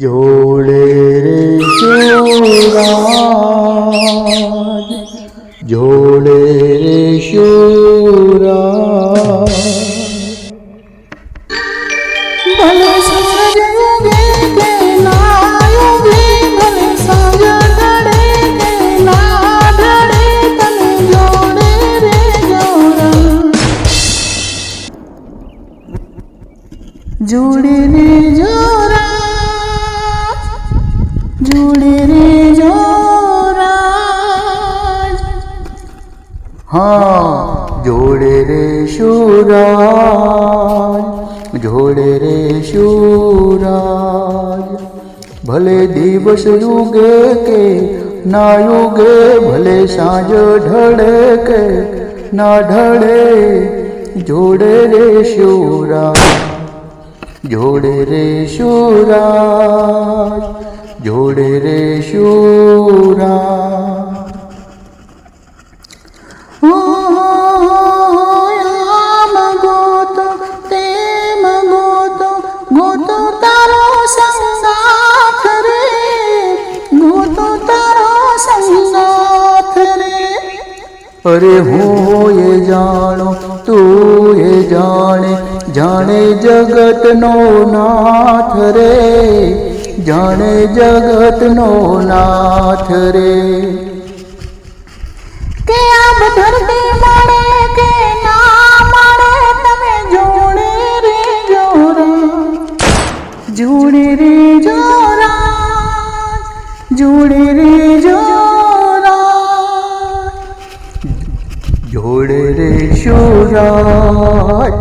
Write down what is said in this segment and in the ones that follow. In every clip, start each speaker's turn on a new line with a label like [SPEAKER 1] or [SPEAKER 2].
[SPEAKER 1] જોડે રે શિવરાજ, જોડે રે શિવરાજ.
[SPEAKER 2] ભલે સૂરજ ઉગે કે ના ઉગે, ભલે સાંજ ઢળે કે ના ઢળે, તને જોડે રે જોરા, જોડે રે જોરા, જોડે રે જોરાજ.
[SPEAKER 1] હા, જોડે રે શિવરાજ, જોડે રે શિવરાજ. ભલે દિવસ યુગે કે ના યુગે, ભલે સાંજ ઢળે કે ના ઢળે, જોડે રે શિવરાજ, જોડે રે શિવરાજ, જોડે રે શિવરાજ.
[SPEAKER 2] આમ ગોતો તેમ ગોતો, ગોતો તારો સંગાથ રે, ગોતો તારો સંગાથ રે.
[SPEAKER 1] અરે હું એ જાણો તું એ જાણે, જાણે જગતનો નાથ રે, જાણે જગતનો નાથ રે.
[SPEAKER 2] કે આબ ધરતી મળે કે ના મળે, તમે જોડે રે જોરા, જોડે રે જોરા, જોડે રે જોરા,
[SPEAKER 1] જોડે રે શિવરાજ,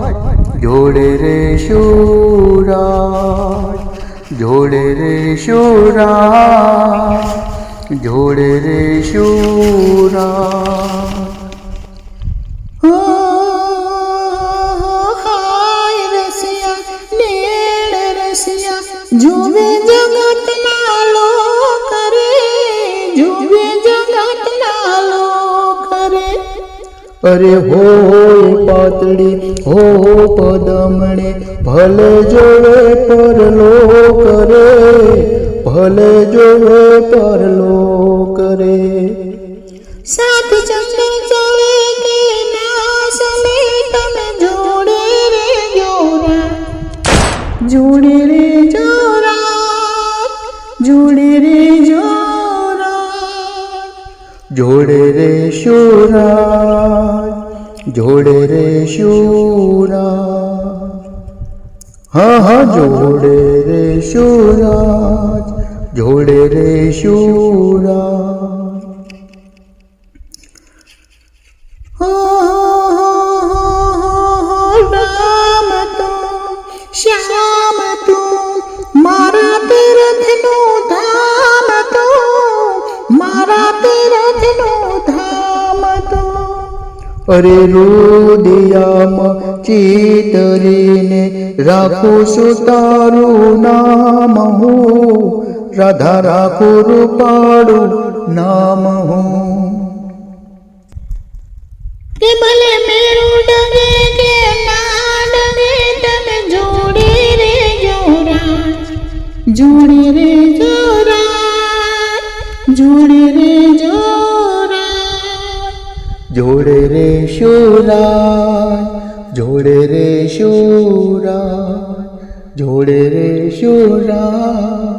[SPEAKER 1] જોડે રે શિવરાજ, જોડે રે શિવરાજ, જોડે રે શિવરાજ.
[SPEAKER 2] હાય રસિયા નેડ રસિયા, જોવે જગતના લોક રે, જોવે જગતના લોક રે.
[SPEAKER 1] અરે હોય પાતળી હો પદમણે, ભલે જોવે પરલોક રે, ભલે જોવે પરલોક રે.
[SPEAKER 2] સાત ચંદ્ર ચડે કે ના સમે, તમે જોડે રે જોરા, જોડે રે જોરા, જોડે રે જોરા,
[SPEAKER 1] જોડે રે શિવરાજ, જોડે રે શિવરાજ. હા હા, જોડે રે શિવરાજ, જોડે રે શિવરાજ.
[SPEAKER 2] રામ તું શ્યામ તું, મારા તીરથનું ધામ તું, મારા તીરથનું ધામ તું.
[SPEAKER 1] અરે રુદિયામાં ચિતરીને રાખું છું તારું નામ હું, રાધા રાખું રૂપાળું નામ હું.
[SPEAKER 2] કે ભલે મેરું ડગે કે ના ડગે, તમે જોડે રે જોરા, જોડે રે જોરા, જોડે રે જોરા,
[SPEAKER 1] જોડે રે શિવરાજ, જોડે રે શિવરાજ, જોડે રે શિવરાજ.